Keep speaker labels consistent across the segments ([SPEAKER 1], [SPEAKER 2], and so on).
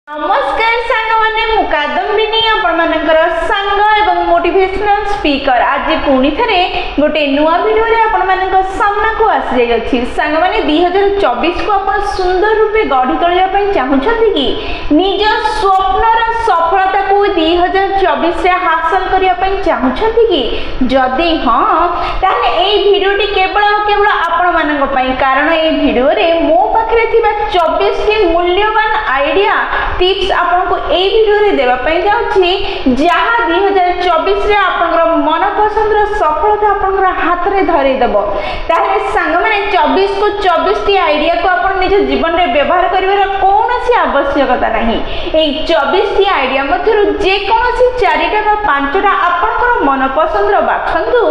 [SPEAKER 1] नमस्कार सांग माने मु कादम्बिनी आपनकर सांग एवं मोटिवेशनल स्पीकर आज पुणी थे गोटे नुआ वीडियो रे आपन सामना को आसी जाई अछि। सांग माने 2024 को अपन सुंदर रूपे गढ़ी तोलिया पई चाहुछथि कि निज स्वप्नर सफलता को 2024 रे हासिल करिया पई चाहुछथि कि जदी हां ताने एई वीडियोटी केवल आपण मानक पई कारण एई वीडियो रे मो पाखरे थिबा 24 टी मूल्यवान आईडिया टिप्स आपन को एई वीडियो रे देबा पई जाउछि जहां 2024 रे आपनकर मन पसंद रो सफलता आपनकर हाथ रे धरै देबो। ताहे संग माने 24 को 24 टी आईडिया को आपन निज जीवन रे व्यवहार करिवार कोनोसी आवश्यकता नाही। एई 24 टी आईडिया मध्यरु जे कोनोसी 4टा बा 5टा आपनकर मन पसंद रो बाछंतु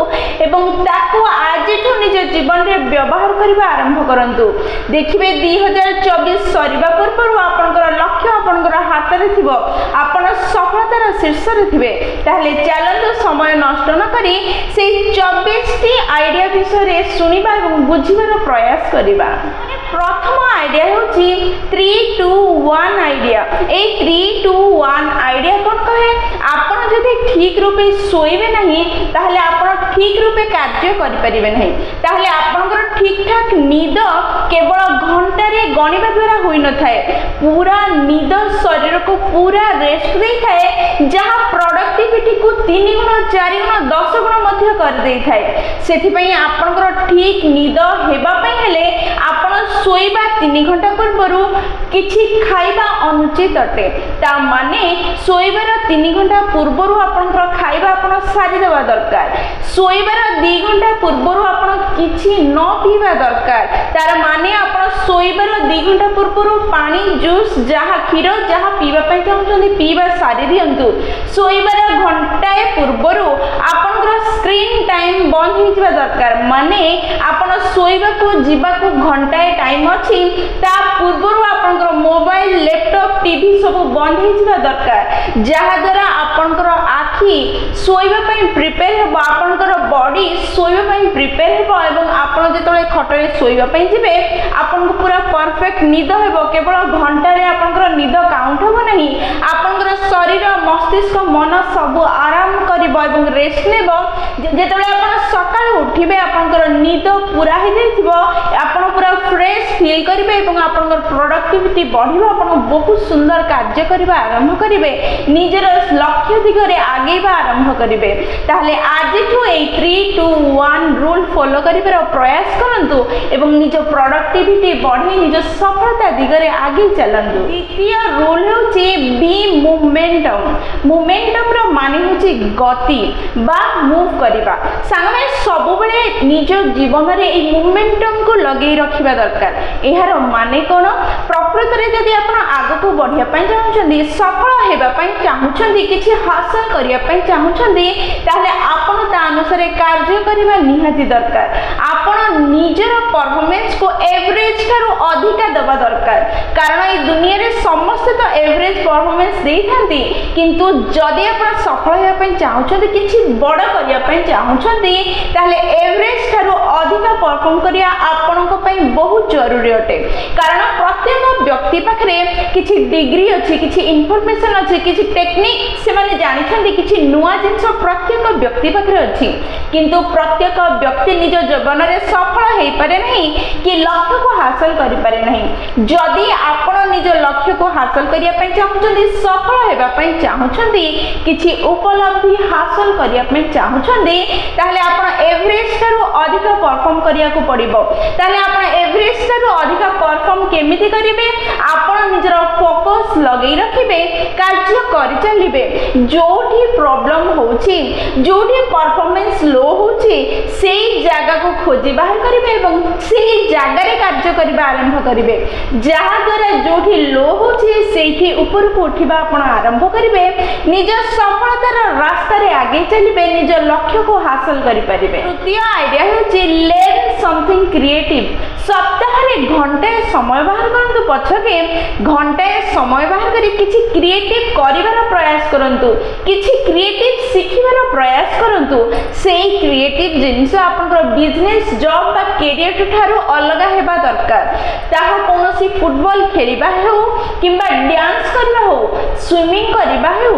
[SPEAKER 1] एवं ताको आजिठु निज जीवन रे व्यवहार करिबा आरंभ करंतु। देखिबे 2024 सरीबा पूर्व आपनकर लक्ष्य आपनकर हाथ रे थिबो, आपण सफलतार शीर्ष रे थिबे। ताहले चलंतु समय नष्ट न करी से 24 टी आईडिया विषय रे सुनिबा एवं बुझिबार प्रयास करिबा। प्रथम आईडिया होची 3 2 1 आईडिया। ए 3 2 1 आईडिया कोन कहे आपण जदि ठीक रूपे सोइबे नाही ताहले आपण ठीक रूपे कार्य करि परिबे नाही। ताहले आपनकर ठीक ठाक नींद केवल घंटा रे गणिबा द्वारा होई न थाए, पूरा नींद शरीर को पूरा रेस्ट दे थाए जहां प्रोडक्टिविटी को 3 गुण 4 गुण 10 गुण मध्य कर दे थाए। सेथि पई आपनकर ठीक नींद हेबा पई हेले आपण सोइबा 3 घंटा पूर्वरु किछि खाइबा अनुचित अटे। ता माने सोइबार 3 घंटा पूर्वरु आपनकर खाइबा आपण सारी देबा दरकार। सोइबार 2 घंटा पूर्वरु आपण किछि न पीबा दरकार। तार माने आपण सोइबार 2 घंटा पूर्वरु पानी जूस जहा क्षीर जहा पीबा पई चाहुछन्ती पीबा सारी दियंतु। सोइबार घंटाए पूर्वरु आपनकर स्क्रीन टाइम बंद हिजबा दरकार। माने आपण सोइबा को जीवा को घंटाए टाइम अछि ता पूर्वरु आपनकर मोबाइल लैपटॉप टीवी सब बंद हिजबा दरकार जहा द्वारा आपनकर आखी सोइबा पई प्रिपेयर हेबो, आपनकर बॉडी सोइबा पई प्रिपेयर हेबो एवं आपण जेतले खटरे सोइबा पई जिवे आपनको पूरा परफेक्ट निद हेबो। केवल घंटा रे आपनकर निद काउंट हेबो नाही, आपनकर शरीर मस्तिष्क मन सब आराम करिवो एवं रेस्ट नेबो। जेतले आपण सकाळ उठिबे आपनकर निद पूरा हे जाइथिबो, आपण पूरा फ्रेश फील करिवे एवं आपनकर प्रोडक्टिविटी बढ़िबो, आपण बहुत सुंदर कार्य करिबा आरंभ करिवे, निजर लक्ष्य दिगरे आगेबा आरंभ करिवे। ताहले आजिठु ए 3 2 1 रूल फॉलो करिबार प्रयास करंतु एवं निज प्रोडक्टिविटी बढ़ी निज सफलता दिगरे आगे चलंतु। द्वितीय रूल होची बी मोमेंटम। मोमेंटम रो माने होची गति बा मूव करिबा। सांगमे सब बेले निज जीवन रे ए मोमेंटम को लगेई रखिबा दरकार। एहार माने कोन प्रकृत रे जदि आपण आगो को बढ़िया पई चाहुछन्ती, सफल हेबा पई चाहुछन्ती, किछि हासिल करिया पई चाहुछन्ती ताहले आपण ता अनुसार कार्य करिबा निहाती दरकार। आपण निजर परफॉर्मेंस को एवरेज थारु अधिका दबा दरकार कारण ए दुनिया रे समस्त तो एवरेज परफॉर्मेंस देइथांती, किंतु जदि आपण सफल हेबा पई चाहुछन्ती, किछि बड़ करिया पई चाहुछन्ती ताहले एवरेज थारु अधिका परफॉर्म करिया आपनको पई बहुत जरूरी अटे। कारण प्रत्येक व्यक्ति पाखरे किछि डिग्री अछि, किछि इन्फॉर्मेशन अछि, किछि टेक्निक से माने जानिछन्ती, किछि नुवा जिंस प्रत्येक व्यक्ति पाखरे अछि, किंतु प्रत्येक व्यक्ति निज जीवन रे सफल हेइ पारे नहीं कि लक्ष्य को हासिल करि पारे नहीं। जदि आपण निज लक्ष्य को हासिल करिया पई चाहुछन्ती, सफल हेबा पई चाहुछन्ती, किछि उपलब्धि हासिल करिया पई चाहुछन्ती ताहले आपण एवरेज थारु अधिक परफॉर्म करिया को पड़िबो। ताहले आपण एवरेज थारु अधिक परफॉर्म केमिति करिवे, आपण निजर फोकस लगेई रखिबे, कार्य करि चलिबे। जोठी प्रॉब्लम होछि, जोठी परफॉर्मेंस लो होछि सेही जागा को खोजी बाहर करिवे एवं सेही जागा रे कार्य करिबा आरंभ करिवे। जहा द्वारा जोठी लो होछि सेही ऊपर को उठिबा आपण आरंभ करिवे, निज सफलतार रास्ता रे आगे चलिबे, निज लक्ष्य को हासिल करि परिबे। तृतीय आईडिया होछि लर्न समथिंग क्रिएटिव। सप्ताह रे घंटे समय बाहर करंतु, पछके घंटे समय बाहर करी किछि क्रिएटिव करिवार प्रयास करंतु, किछि क्रिएटिव सिखिवार प्रयास करंतु। सेही क्रिएटिव जिंस आपनकर बिजनेस जॉब बा कैरियर ठारू अलगा हेबा दरकार। ताहा कोनोसी फुटबॉल खेलिबा हो किंबा डांस करबा हो स्विमिंग करबा हो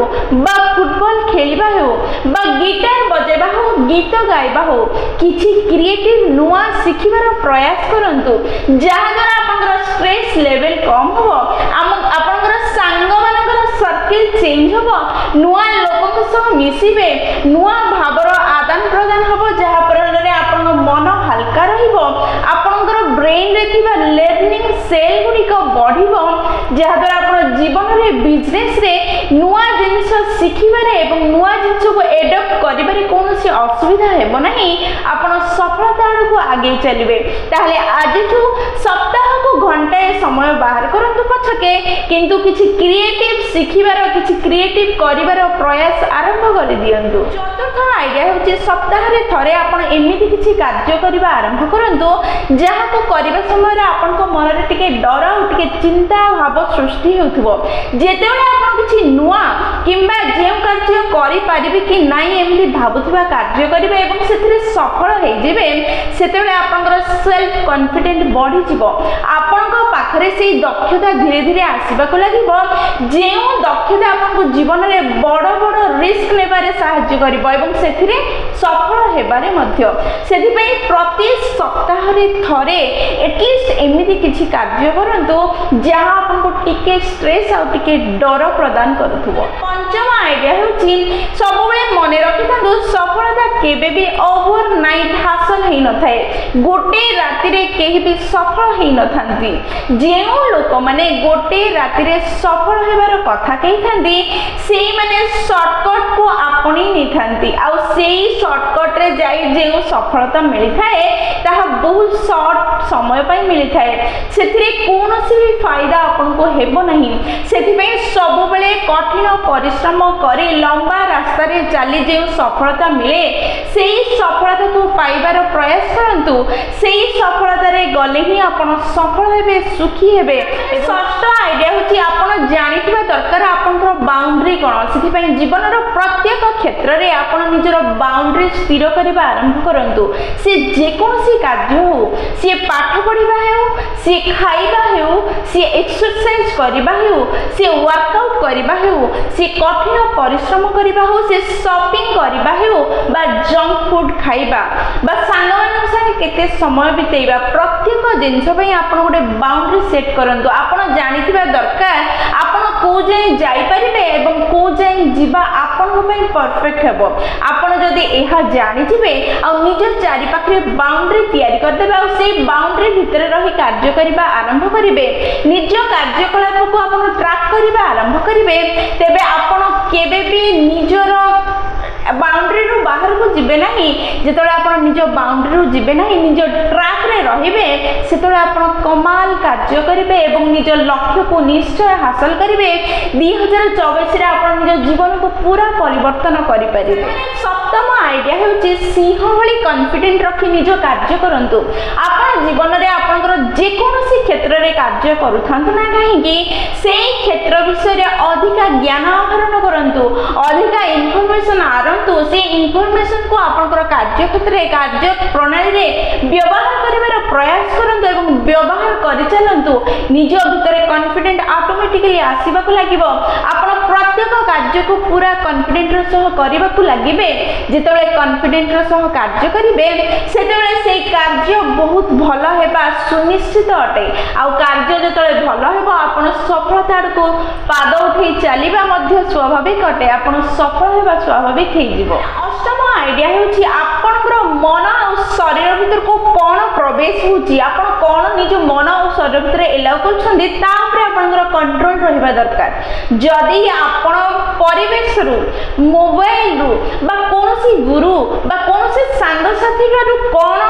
[SPEAKER 1] बा फुटबॉल खेलबा हो बा गिटार बजेबा हो गीत गाइबा हो किछि क्रिएटिव नुआ शिखिबार प्रयास करंतु जहा द्वारा आपनकर स्ट्रेस लेवल कम हो आपनकर सांग मानकर सर्किल चेंज हो नुआ लोकक सह मिसिबे नुआ भावर आदान प्रदान हो जहा परले आपन मन हल्का रहिबो आपनकर ब्रेन रे थिबा लर्निंग सेल गुडिक बढ़िबो जहा द्वारा आपन जीवन रे बिजनेस रे नुआ जिंस शिखिबारे एवं नुआ जिंस को एडॉप्ट करिबारे कोनोसी असुविधा हेबो नाही आपन सफलता को आगे चलिबे ताहले आजिठु सप्ताह को घंटाए समय बाहर करंतु पछके किंतु किछि क्रिएटिव शिखिबार किछि क्रिएटिव करिबार प्रयास आरंभ कर दियंतु चतुर्थ आइडिया होछि सप्ताह रे थरे आपन एमिति किछि कार्य करिबा आरंभ करंतु जहा को करिबा समय रे आपन को मन रे टिके डर आ टिके चिंता भाव सृष्टि होथबो जेतेबेले आपन किछि नुआ किंबा जे कार्य करि पारिबे कि नाही एमिति भाबुथिबा कार्य करिबे एवं सेथिरे सफल हे जिबे सेतेबेले आपनकर सेल्फ कॉन्फिडेंट बढ़ी जिवो आपन को पाखरे से दक्षता धीरे धीरे आसीबा को लागिबो जे दक्षता आपन को जीवन रे बड़ बड़ रिस्क नेबारे सहायता करिबो एवं सेथिरे सफल हेबारे मध्य सेथि पई प्रति सप्ताह रे थरे एटलिस्ट एमिति किछि कार्य करंतु जहां आपन को टिके स्ट्रेस आ टिके डर प्रदान करथुबो पंचम आइडिया होछि सबबेले मने रखिथांतु सफलता केबे भी ओवरनाइट हासिल हेइ न थाए गोटे राति रे केहि भी सफल हेइ न थांती जेउ लोक माने गोटे राति रे सफल हेबार कथा कहि थांती सेई माने शॉर्टकट को आपणी नि थांती आ सेई शॉर्टकट रे जाई जेउ सफलता मिली थाए ताहा बहुत शॉर्ट समय पई मिली थाए सेथिरे कोनोसी भी फायदा आपन को हेबो नहीं सेथि पई सब बेले कठिन परिश्रम करी लंबा रास्ता रे चली जेउ सफलता मिले सेई सफलता को पाइबार प्रयास करंतु सेई सफलता रे गले ही आपन सफल हेबे सुखी हेबे षष्ठ आइडिया होची आपन जानिथिबा दरकार आपनकर बाउंड्री कोन सेथि पई जीवन रो प्रत्येक क्षेत्र रे आपन निजर बाउंड्री स्थिर करबा आरंभ करंतु से जे कोनसी कार्य हो से पाठ पढिबा हेउ से खाइबा हेउ से एक्सरसाइज करबा हेउ से वर्कआउट करबा हेउ से कठिन परिश्रम करबा हो से शॉपिंग करबा हेउ बा जंक फूड खाइबा बा सांगमान संगे केते समय बितेइबा प्रत्येक जिंस पई आपन गोटे बाउंड्री सेट करंतु आपन जानिथिबा दरकार आपन को जाय जाई परिबे एवं को जाय जीवा आपन पई परफेक्ट हेबो आपन जदी एहा जानि जिबे आ निज चारि पाखरे बाउंड्री तयारी कर देबे आ सेई बाउंड्री भितर रही कार्य करिबा आरंभ करिबे निज कार्यकलाप को आपन ट्रैक करिबा आरंभ करिबे तेबे आपन केबे भी निजर बाउंड्री रु बाहर को जिबे नाही जेतोले आपन निज बाउंड्री रु जिबे नाही निज ट्रैक रे रहिबे सेतोले आपन कमाल कार्य करिबे एवं निज लक्ष्य को निश्चय हासिल करिबे 2024 रे आपन निज जीवन को पूरा परिवर्तन करि परिबे सप्तम आइडिया हेउची सिंह भली कॉन्फिडेंट रखी निज कार्य करंतु आपन जीवन रे आपनकर जे कोनोसी क्षेत्र रे कार्य करूथांतु ना काहे कि सेई क्षेत्र विषय रे अधिक ज्ञान आहरण करंतु अधिक इन्फॉर्मेशन आरंतु से इन्फॉर्मेशन को आपनकर कार्य क्षेत्र रे कार्य प्रणाली रे व्यवहार करिवार प्रयास करंतु एवं व्यवहार करि चलंतु निज भितरे कॉन्फिडेंट ऑटोमेटिकली आसीबा को लागिबो आपन प्रत्येक कार्य को पूरा कॉन्फिडेंट रो सह करिबा को लागिबे जेतोले कॉन्फिडेंट रो सह कार्य करिबे सेतोले सेई कार्य बहुत भलो हेबा सुनिश्चित अटे आ कार्य जेतोले भलो हेबो आपन सफलता को पाद उठै चलिबा मध्ये स्वाभाविक अटे आपन सफल हेबा स्वाभाविक हे जिवो अष्टम आइडिया हेउची आपनकर मन और शरीर भीतर को कोन प्रवेश होची आपन कोन निज मन और शरीर भीतर एलाउ करछन्ती ता ऊपर आपनकर कंट्रोल रहिबा दरकार जदी आपन परिवेश रु मोबाइल रु बा कोनोसी गुरु बा कोनोसी सांग साथी रु कोन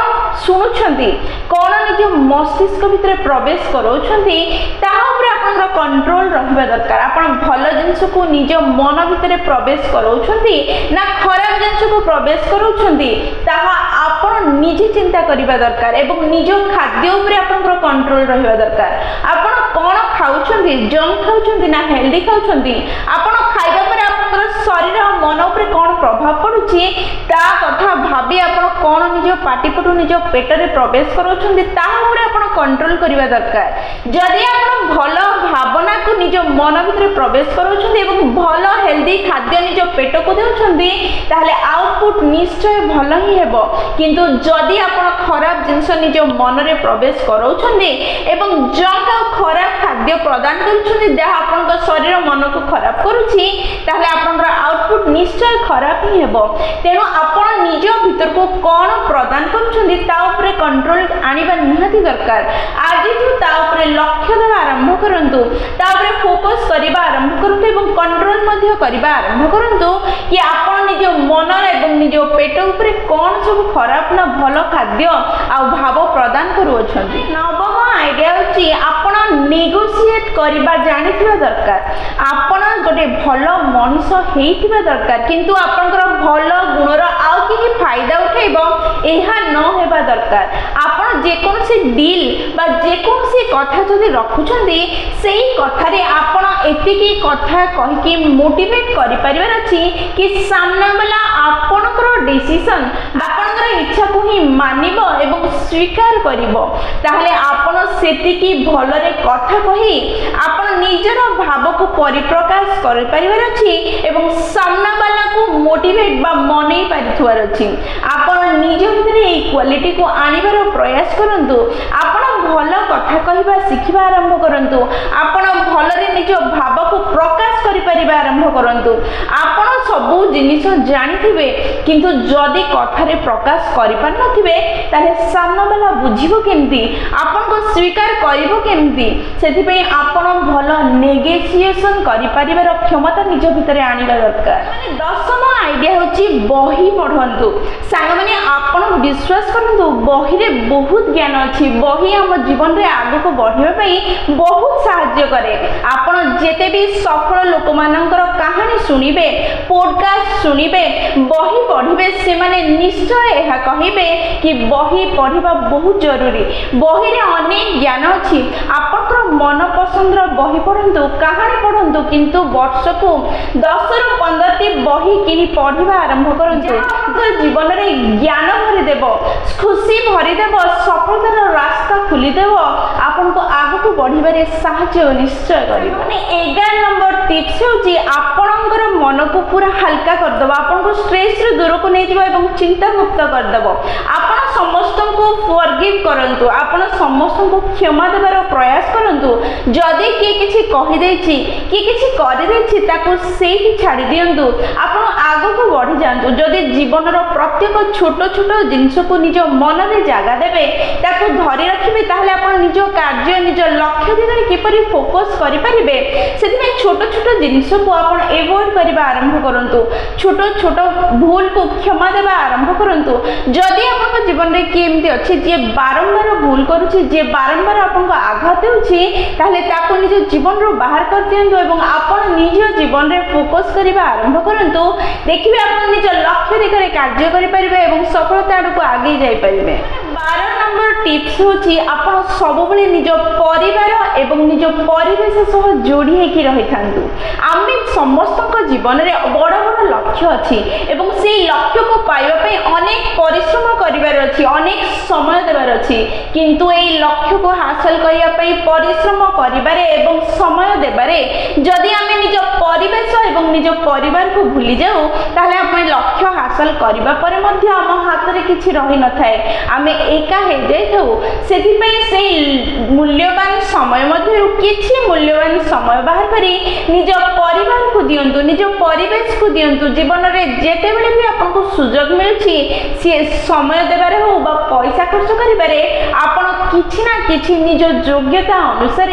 [SPEAKER 1] सुनुछन्ती कोन निज मस्तिष्क भीतर प्रवेश करोछन्ती ता ऊपर आपनकर कंट्रोल रहिबा दरकार आपन भलो जिंस को निज मन भीतर प्रवेश करोछन्ती ना खराब जिंस को प्रवेश करोछन्ती ताहा आपन निजे चिंता करिबा दरकार एवं निज खाद्य ऊपर आपनकर कंट्रोल रहिबा दरकार आपन कोन खाउछन्ती जंक खाउछन्ती ना हेल्दी खाउछन्ती आपन खाइबा पर आपनकर शरीर और मन उपर कौन प्रभाव पड़ुछि ता कथा भाबी आपण कौन निज पाटिपटु निज पेटरे प्रवेश करोछन्ति ता उपर आपण कंट्रोल करिवा दरकार। जदि आपण भल भावना को निज मन भितर प्रवेश करोछन्ति एवं भल हेल्दी खाद्य निज पेट को देउछन्ति ताहले आउटपुट निश्चय भल ही हेबो। किंतु जदि आपण खराब जिंस निज मन रे प्रवेश करोछन्ति एवं जंक खराब खाद्य प्रदान करुछन्ति जहा आपण शरीर मन को खराब करुछि ताहले आपण आउटपुट निश्चय खराब ही हेबो। तेणु आपण निज भीतर को कौन प्रदान करुछन्ति ता उपरे कंट्रोल आनिबा निहाती दरकार। आज ता उपरे लक्ष्य देवा आरंभ करंतु, ता उपरे फोकस करिबा आरंभ करंतु एवं कंट्रोल मध्ये करिबा आरंभ करंतु कि आपण निज मन एवं निज पेट उपरे कौन सब खराब ना भल खाद्य आ भाव प्रदान करूछन्ति। नवम आइडिया होची आपण नेगोशिएट करिबा जानिथिबा दरकार। आपण गोटे भल मनुष्य हेइथिबा दरकार किंतु आपनकर भल गुणर आउ कि फायदा उठेबो एहा न हेबा दरकार। आपण जे कोनसी डील बा जे कोनसी कथा जदि रखुछन्ती सेही कथा रे आपण एतिकी कथा कहि कि मोटिवेट करि परिवार अछि कि सामने वाला आपनकर डिसीजन आपनकर इच्छा को ही मानिबो एवं स्वीकार करिबो। ताहले आपण सेतिकी भलरे कथा कहि आपण निजर भाव को परिप्रकाश करि परिवार अछि एवं सामने वाला को मोटिवेट बा मनै पारिथुवार अछि। आपण निज भितर ए क्वालिटी को आनिबार प्रयास करंतु। आपण भल कथा कहिबा सिखिबा आरंभ करंतु। आपण भलरे निज भाव को प्रकाश करि परिबा आरंभ करंतु। आपण सबु जिनिस जानिथिबे किंतु जदि कथारे प्रकाश करि पार नथिबे ताले सामने वाला बुझिबो केमती, आपण को स्वीकार करिबो केमती। सेति पे आपण भल नेगोशिएशन करि परिबार क्षमता निज भितर आनिबा दरकार। माने दशम आइडिया होची बही पढंतु। सांग माने आपण विश्वास करंतु बही रे बहुत ज्ञान अछि। बही हम जीवन रे आगु को बढ़िबा पई बहुत सहाय्य करे। आपण जेते भी सफल लोक मानकर कहानी सुनिबे, पॉडकास्ट सुनिबे, बही पढिबे से माने निश्चय एहा कहिबे कि बही पढिबा बहुत जरूरी। बही रे अनेक ज्ञान अछि। आपनकर मन पसंदर बही पढंतु, कहानी पढंतु किंतु वर्ष को 10 रु 15 टी बही किनि पढिबा आरंभ करंतु। आपन जीवन रे ज्ञान भरि देबो, खुशी भरि देबो, सफलतार रास्ता खुली देबो, आपन को आगु को बढ़िबारे सहाय्य निश्चय करिबो। माने 11 नंबर टिप्स होची आपनकर मन को पूरा हल्का कर देबो, आपन को स्ट्रेस रे दूर को नै जिवो एवं चिंता मुक्त कर देबो। आपन समस्त को फॉरगिव करंतु, आपन समस्त को क्षमा देबार प्रयास करंतु। जदि के किछि कहि दैछि, के किछि करि दैछि ताको सेही छाडी दियंतु। आपन आगु को बढ़ी जांतु। जदि जीवन रो प्रत्येक छोट छोट जिंस को निज मन रे जागा देबे, ताको धरि रखिबे ताहले आपन निज कार्य निज लक्ष्य दिगरे किपरि फोकस करि परिबे। सेति छोट छोट जिंस को आपन एवॉइड करिबा आरंभ करंतु। छोट छोट भूल को क्षमा देबा आरंभ करंतु। जदि आपन जीवन रे कि एमती अछि जे बारंबार भूल करूछि, जे बारंबार आपन को आघात होछि ताहले ताको निज जीवन रो बाहर कर दियंतु एवं आपन निज जीवन रे फोकस करिबा आरंभ करंतु। देखिबे आपन निज लक्ष्य दिगरे कार्य करि परिबे एवं सफलता आडको आगे जाई परिबे। 12 नंबर टिप्स होछि आपण सबबेले निज परिवार एवं निज परिवेश सह जोड़ी हेकि रहिथांतु। आमे समस्त जीवन रे बड़ बड़ लक्ष्य अछि एवं से लक्ष्य को पाइबा पई अनेक परिश्रम करिवार अछि, अनेक समय देबार अछि। किंतु एई लक्ष्य को हासिल करिया पई परिश्रम करिबारे एवं समय देबारे जदि आमे निज परिवेश एवं निज परिवार को भूली जाऊ ताहले आमे लक्ष्य हासिल करिबा परे मध्ये हम हाथ रे किछि रहि न थाए, आमे एका हे जाइथौ। सेति पई से मूल्यवान समय मध्ये किछि मूल्यवान समय बाहर करी निज परिवार को दियंतु, निज परिवेश को दियंतु। जीवन रे जेते बेले भी आपन को सुयोग मिलछि से समय देबारे हो बा पैसा खर्च करिबारे आपन किछि ना किछि निज योग्यता अनुसार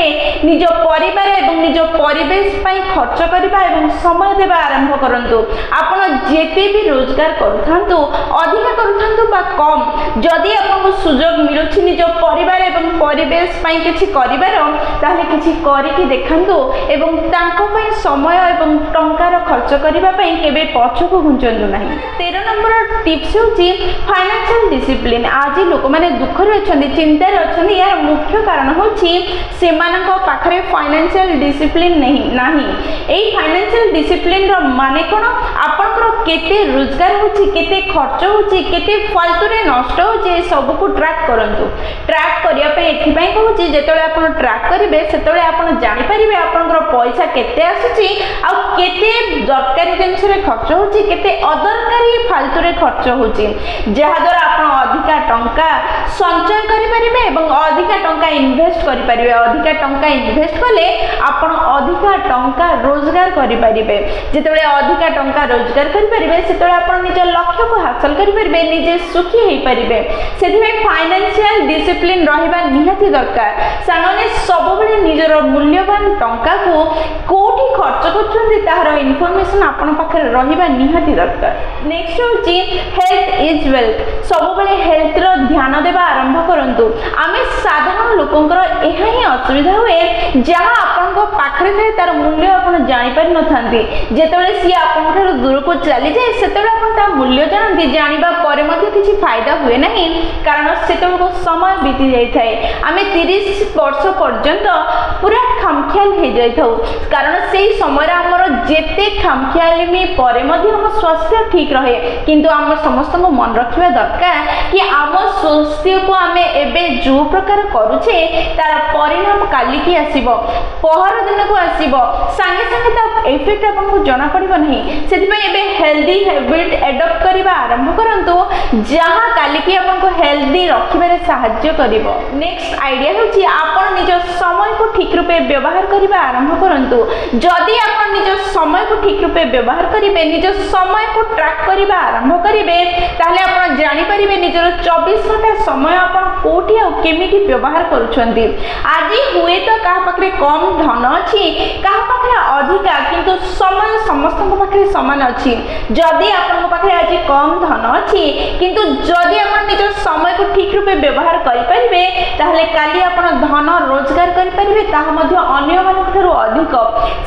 [SPEAKER 1] निज परिवार एवं निज परिवेश पई खर्च करिबा एवं समय देबा आरंभ करंतु। आपन जेते भी रोजगार करथांतु, अधिक करथांतु बा कम, जदि आपन को सुयोग मिलछि निज परिवार एवं परिवेश पई किछि करिबार ताहले किछि करिकि देखंतु एवं तांको पई समय एवं टंकार खर्च करने केबे पछकु घुंचंतु नहीं। 13 नंबर टिप्स होची फाइनेंशियल डिसिप्लिन। आज लोक माने दुख रे अछंती, चिंता रे अछंती, यार मुख्य कारण होची सेमानक पाखरे फाइनेंशियल डिसिप्लिन नाही। एई फाइनेंशियल डिसिप्लिन रो माने कोन, आपनकर केते रोजगार होची, केते खर्च होची, केते फालतू रे नष्ट होची, सब को ट्रैक करंतु। ट्रैक करिया पे एथि पई कहूची जेतले आपण ट्रैक करिवे सेतले आपण जानि परिबे आपनकर पैसा केते आसुची आ केते दरकारी जिंस रे खर्च होची, केते अदरकारी फालतू रे खर्च होची, जहा द्वारा आपण अधिका टंका संचय करि परिबे एवं अधिका टंका इन्वेस्ट करि परिबे। अधिका टंका इन्वेस्ट कले आपण अधिका टंका रोजगार करि परिबे। जेतले अधिका टंका रोजगार करि परिबे सेतले आपण निज लक्ष्य को हासिल करि परिबे, निजे सुखी हेई परिबे। सेति में फाइनेंशियल डिसिप्लिन रहिबा निहाती दरकार। सामान्य सब बेले निजर मूल्यवान टंका को कोठी खर्च करछन्ती ताहार इन्फॉर्मेशन आपण पाखरे रहिबा निहाती दरकार। नेक्स्ट होची हेल्थ इज वेल्थ। सब बेले हेल्थ रो ध्यान देबा आरंभ करंतु। आमे साधारण लोकंकर एहा ही असुविधा हुए जहा आपनको पाखरे थाए तार मूल्य आपण जानि पारि नथांती। जेतबेले सी आपण ठारो दूर को चली जाय सेतबेले आपण ता मूल्य जानती, जानिबा परे मध्ये किछि फायदा हुए नाही, कारण सेतबेले को समय बीती जाय थाए। आमे 30 वर्ष पर्यंत पूरा खामख्याल हे जाय थाउ, कारण सेही समय हमर जेते खामख्यालमी परे मध्ये हम स्वास्थ्य ठीक रहे। किंतु हम समस्त को मन रखिबा दरकार कि आम स्वास्थ्य को आमे एबे जो प्रकार करूछे तार परिणाम काली की आसीबो, पहर दिन को आसीबो, संगे संगे ता इफेक्ट आपन को जଣା पड़िबो नहीं। सेति पय एबे हेल्दी हैबिट एडॉप्ट करिबा आरंभ करंतु, जहां काली की आपन को हेल्दी रखिबारे सहायता करिबो। नेक्स्ट आइडिया होची आपन निज समय को ठीक रूपे व्यवहार करिबा आरंभ करंतु। जदि आपन निज समय को ठीक रूपे व्यवहार करिबे, निज समय को ट्रैक करिबा आरंभ करिबे, ताहले आपन जानि परिबे निजर 24 घंटा समय आपन कोठी आ केमिति व्यवहार करूछंती। आजि हुए तो कहा पाखरे कम धन अछि, कहा पाखरे अधिका, किंतु समय समस्त पाखरे समान अछि। जदि आपन पाखरे आजि कम धन अछि, किंतु जदि आपन निज समय को ठीक रूपे व्यवहार करि परिबे, ताहले काली आपन धन रोजगार करि परिबे, ताहा मध्ये अन्य मानक थारु अधिक।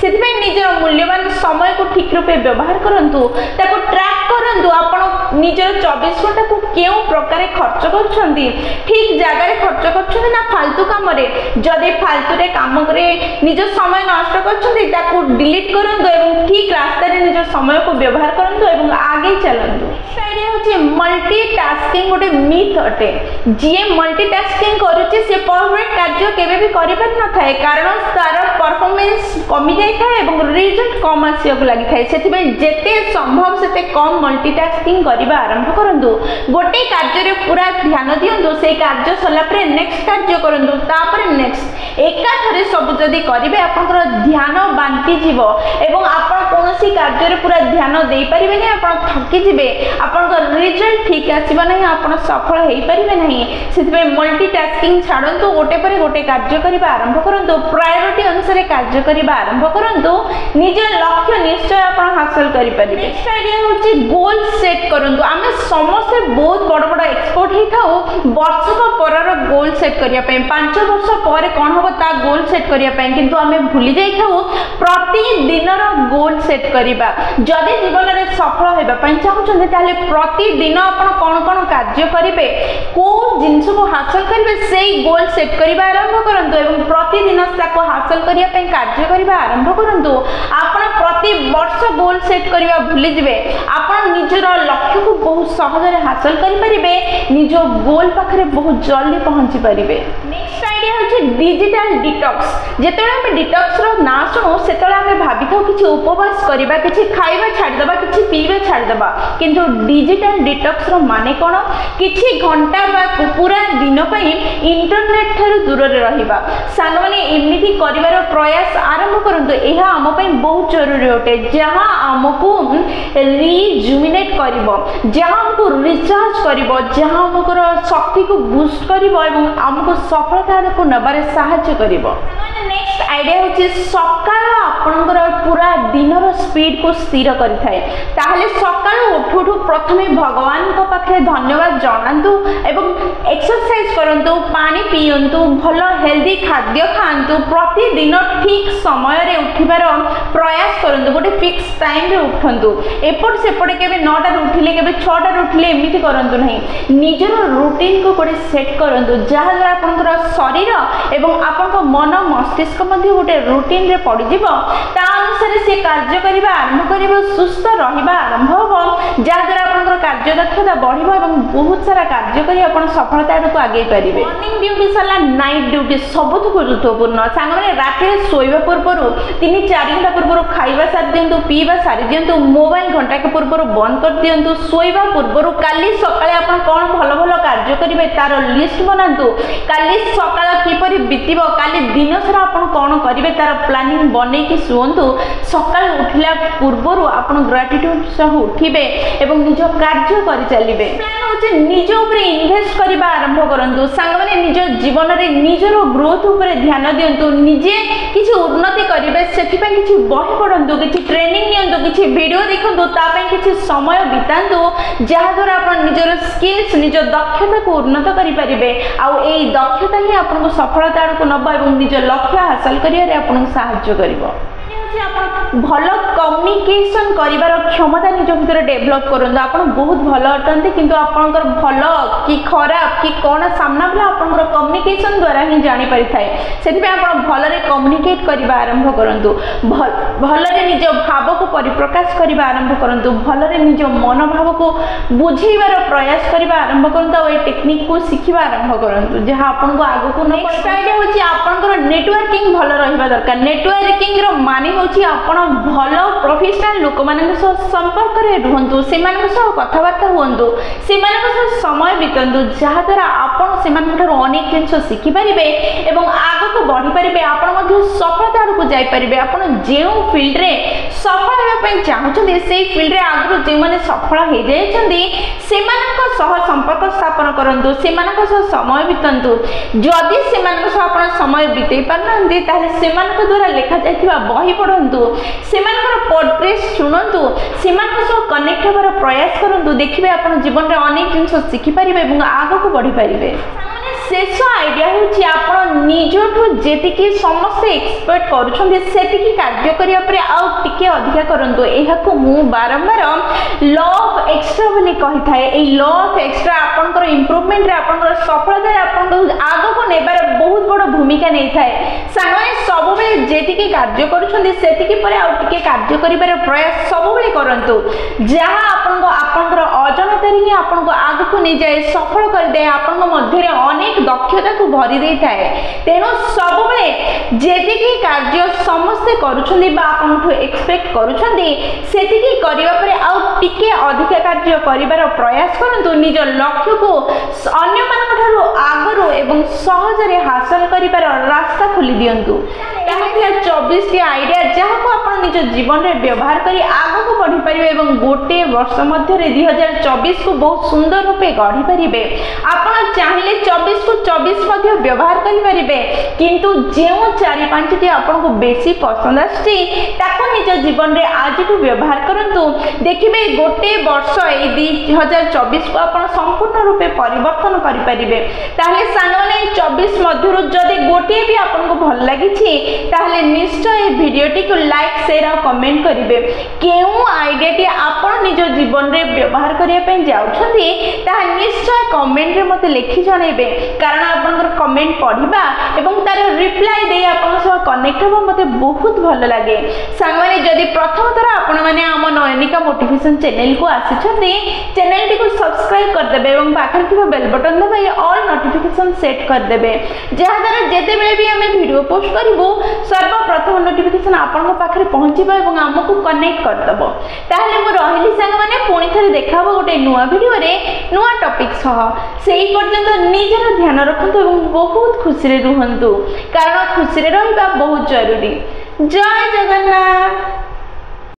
[SPEAKER 1] सेति पय निजर मूल्यवान समय को ठीक रूपे व्यवहार करंतु, ताको ट्रैक करंतु। आपन निजर 24 घंटा को केउ प्रकार खर्च करछंती, ठीक जगह रे खर्च करछंती ना फालतू काम रे। जदि फालतू रे काम करे निज समय नष्ट करछंती, ताको डिलीट करंतु एवं ठीक रास्ता रे निज समय को व्यवहार करंतु एवं आगे चलंतु। आइडिया होची मल्टीटास्किंग गोटे मिथ अटे। जे मल्टीटास्किंग करूची से परफेक्ट कार्य केबे भी करि पार न थाए, कारण तार परफॉर्मेंस कमी जाय थाए एवं रिजल्ट कम आसियक लागि थाए। सेति में जेते संभव सेते कम मल्टीटास्किंग करिबा आरंभ करंतु। गोटे कार्य रे पूरा ध्यान दियंतु, से कार्य सला परे नेक्स्ट कार्य करंतु, तापर नेक्स्ट एका थरे सब जदी करिवे आपनकर ध्यान बांटी जीवो एवं आपन कोनोसी कार्य रे पूरा ध्यान देई परिबे नै, आपन थकी जिवे, आपनकर रिजल्ट ठीक आसीबा नै, आपन सफल हेई परिबे नै। सेति पे मल्टीटास्किंग छाडंतु, गोटे परे गोटे कार्य करिबा आरंभ करंतु, प्रायोरिटी अनुसार कार्य करिबा आरंभ करंतु, निज लक्ष्य निश्चय आपन हासिल करि परिबे। नेक्स्ट आइडिया होची गोल सेट करंतु। आमे समस्त बहुत बड़ बड़ एक्सपर्ट हे थाउ वर्षक परर गोल सेट करिया पे, 5 वर्ष पर कोन होबो ता गोल सेट करिया पे, किंतु आमे भूली जाई थाउ प्रति दिनर गोल सेट करिबा। जदि जीवन रे सफल हेबा पय चाहउछन ताले प्रति दिन आपण कोन कोन कार्य करिवे, को जिंस को हासिल करिवे, सेही गोल सेट करिबा आरंभ करंतु एवं प्रति दिन ताको हासिल करिया पे कार्य करिबा आरंभ करंतु। आपण प्रति वर्ष गोल सेट करिबा भूली जिवे, आपण निजर लक्ष्य को बहुत सहज रे हासिल करि परिबे, निजो गोल पाखरे बहुत जल्दी पहुंची परिबे। नेक्स्ट आइडिया होची डिजिटल डिटॉक्स। जेतेले हम डिटॉक्स रो ना सुनो सेतेले हम भाबी थाउ किछि उपवास करिबा, किछि खाइबा छाड़ देबा, किछि पीबा छाड़ देबा, किंतु डिजिटल डिटॉक्स रो माने कोन, किछि घंटा बा पूरा दिन पई इंटरनेट थारु दूर रे रहिबा। सांग माने एमिति करिवार प्रयास आरंभ करंतु, एहा हम पई बहुत जरूरी होटे, जहां हमकु रिजुमिनेट करिवो, जहां हमकु रिचार्ज करिवो, जहां हमकर शक्ति को बूस्ट करिवो एवं हमकु सफलता को नबारे सहायता करिवो। नेक्स्ट आइडिया होची सकाळ आपनकर पूरा दिनर स्पीड को स्थिर करि थाए। ताहले सकाळ उठुठु प्रथमे भगवान को पाखे धन्यवाद जणांतु एवं एक्सरसाइज करंतु, पानी पियंतु, भलो हेल्दी खाद्य खांतु, प्रतिदिन ठीक समय रे उठिबार प्रयास करंतु, गोटे फिक्स टाइम रे उठंतु एपट सेपट केबे 9टा रे उठिले केबे 6टा रे उठिले एमिति करंतु नहीं निजर रूटीन को गोटे सेट करंतु जहा द्वारा आपनकर शरीर एवं आपनकर मन मस्तिष्क मध्ये गोटे रूटीन रे पड़ी जिवो ता अनुसार से कार्य करिबा आरंभ करिबो सुस्थ रहिबा आरंभ हो जहा द्वारा आपनकर कार्य दक्षता बढ़िबो एवं बहुत सारा कार्य करी आपण सफलता को आगे पारिबे मॉर्निंग ड्यूटी सला नाइट ड्यूटी सबुठ गुरुत्वपूर्ण सांग माने राते सोइबा पूर्व 3-4 घंटा पूर्व खाइबा सारि दियंतु पीबा सारि दियंतु मोबाइल घंटा के पूर्व बंद कर दियंतु सोइबा पूर्व काली सकाळे आपण कोन भलो भलो कार्य करिवे तार लिस्ट बनांतु काली सकाळ किपरि बितिबो काली दिन सारा आपण कोन करिवे तार प्लानिंग बनै कि सुंतु सकाळ उठिला पूर्व आपण ग्रेटिट्यूड सह उठिबे एवं निज कार्य करि चलिबे प्लान होचे निज ऊपर इन्वेस्ट करिबा आरंभ करंतु सांग माने निज जीवन रे निजर ग्रोथ ऊपर ध्यान दियंतु निजे किछि उन्नति करिवे सेथि पे किछि बहि पढंतु किछि ट्रेनिंग नियंतु किछि वीडियो देखंतु ता पे किछि समय बितांतु जहा द्वारा आपण निजर स्किल्स निज दक्षता को उन्नत करि परिबे आ एई दक्षता ही आपन को सफलता को नबा एवं निज लक्ष्य हासिल करिया रे आपन सहायता करिवो भल कम्युनिकेशन करिवार क्षमता निज भीतर डेभलप करंतु आपण बहुत भल अटंती किंतु आपनकर भल कि खराब कि कोन सामना बला आपनकर कम्युनिकेशन द्वारा ही जानि पारि थाए सेति पे आपण भल रे कम्युनिकेट करिबा आरंभ करंतु भल रे निज भाव को परिप्रकाश करिबा आरंभ करंतु भल रे निज मन भाव को बुझीबार प्रयास करिबा आरंभ करंतु ए टेक्निक को सिखिबा आरंभ करंतु जहा आपण को आगु को नेक्स्ट आईडिया होची आपनकर नेटवर्किंग भल रहिबा दरकार नेटवर्किंग रो माने होची आपण भल प्रोफेशनल लोक मानन सह संपर्क रे रहंतु सेमान सह कथावार्ता हुंतु सेमान सह समय बितंतु जहा द्वारा आपण सेमान ठरो अनेक जिंस सिखि परिबे एवं आगु को बढ़ी परिबे आपण मध्ये सफलता को जाई परिबे आपण जेउ फील्ड रे सफल हेबा पय चाहउछथि सेई फील्ड रे आगु जे माने सफल हे जायछथि सेमानक सह संपर्क स्थापन करंतु सेमानक सह समय बितंतु जदि सेमानक सह आपण समय बितै परनंती ताले सेमानक द्वारा लेखा जायथिबा बही पढंतु सेमानकर पॉडकास्ट सुनंतु सेमानक सह कनेक्ट होबार प्रयास करंतु देखिबे आपण जीवन रे अनेक जिंस सिखि परिबे एवं आगु को बढ़ी परिबे शेष आइडिया होची आपण निजठु जेतिकी समस्त एक्सपेक्ट करूछन्ते सेतिकी कार्य करिया परे आ टिके अधिका करंतु एहा को मु बारंबार लॉ ऑफ एक्स्ट्रा बोली कहि थाए ए लॉ ऑफ एक्स्ट्रा आपनकर इंप्रूवमेंट रे आपनकर सफलता रे आपन आगो को नेबार बहुत बड़ भूमिका नै थाए सागने सब बेले जेतिकी कार्य करूछन्ते सेतिकी परे आ टिके कार्य करिबार प्रयास सब बेले करंतु जहा आपनकर अजनता रे आपन को आगो को नै जाय सफल कर दे आपन मध्य रे अनेक दक्षता को भरी दे थाए तेनो सब बेले जेतिकी कार्य समस्त करूछन्ती बा आपनठु एक्सपेक्ट करूछन्ती सेतिकी करिबा परे आ टिके अधिक कार्य करिबार प्रयास करंतु निज लक्ष्य को अन्य मानक ठारो आगरो एवं सहज रे हासिल करिबार रास्ता खोली दियंतु एमितिया 24 टी आइडिया जहा को आपण निज जीवन रे व्यवहार करी आगो को बढ़ी परिबे एवं गोटे वर्ष मध्य रे 2024 को बहुत सुंदर रूपे गढ़ी परिबे आपण चाहिले 24 को 24 मध्य व्यवहार करि परिबे किंतु जेउ 4-5 टी आपण को बेसी पसंद आछि ताको निज जीवन रे आज को व्यवहार करंतु देखिबे गोटे वर्ष ए 2024 को आपण संपूर्ण रूपे परिवर्तन करि परिबे ताले सानने 24 मध्य रो जदि गोटे भी आपण को भल लागि छी ताले निश्चय ए वीडियोटी को लाइक शेयर और कमेंट करिवे केउ आइडिया टी आपण निज जीवन रे व्यवहार करिया पे जाउछथि ता निश्चय कमेंट रे मते लिखि जणैबे कारण आपनकर कमेंट पढिबा एवं तार रिप्लाई दे आपन सह कनेक्ट हो मते बहुत भल लागे सांगमाने जदि प्रथम तरा आपण माने हम नयनिका मोटिवेशन चैनल को आसिछथि चैनल टी को सब्सक्राइब कर देबे एवं पाखर थिबा बेल बटन दबाई ऑल नोटिफिकेशन सेट कर देबे जहा द्वारा जेते बेले भी हम वीडियो पोस्ट करबो सर्वप्रथम नोटिफिकेशन आपन पाखरे पहुंचीबा एवं हमकु कनेक्ट कर दबो ताहले मो रहिली संग माने पुणी थरे देखाबो गोटे नुवा वीडियो रे नुवा टॉपिक सह सेही पर्यंत निजर ध्यान रखंतु एवं बहुत खुशी रे रहंतु कारण खुशी रे रहबा बहुत जरूरी जय जगन्नाथ।